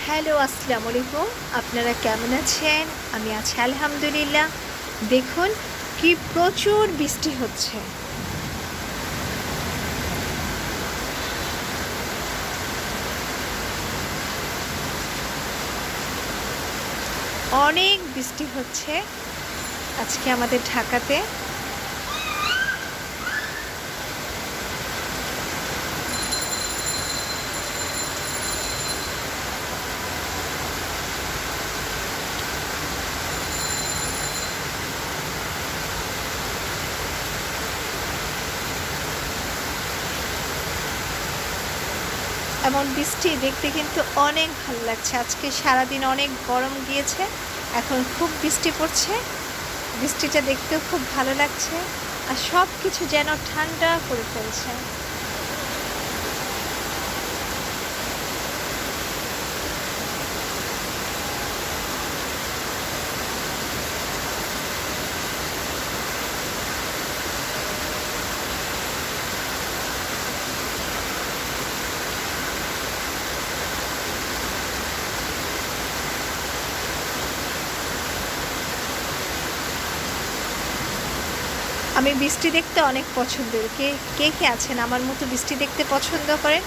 Hello, আসসালামু আলাইকুম। আপনারা কেমন আছেন? আমি আছি আলহামদুলিল্লাহ। দেখুন কি প্রচুর বৃষ্টি হচ্ছে। অনেক বৃষ্টি হচ্ছে আজকে আমাদের ঢাকাতে। এমন বৃষ্টি দেখতে কিন্তু অনেক ভালো লাগছে। আজকে সারাদিন অনেক গরম গিয়েছে, এখন খুব বৃষ্টি পড়ছে। বৃষ্টিটা দেখতেও খুব ভালো লাগছে, আর সব কিছু যেন ঠান্ডা করে ফেলছে। আমি বৃষ্টি দেখতে অনেক পছন্দের। কে কে কে আছেন আমার মতো বৃষ্টি দেখতে পছন্দ করেন?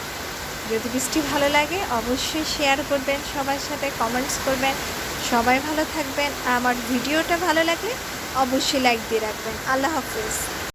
যদি বৃষ্টি ভালো লাগে অবশ্যই শেয়ার করবেন, সবার সাথে কমেন্টস করবেন। সবাই ভালো থাকবেন। আর আমার ভিডিওটা ভালো লাগলে অবশ্যই লাইক দিয়ে রাখবেন। আল্লাহ হাফেজ।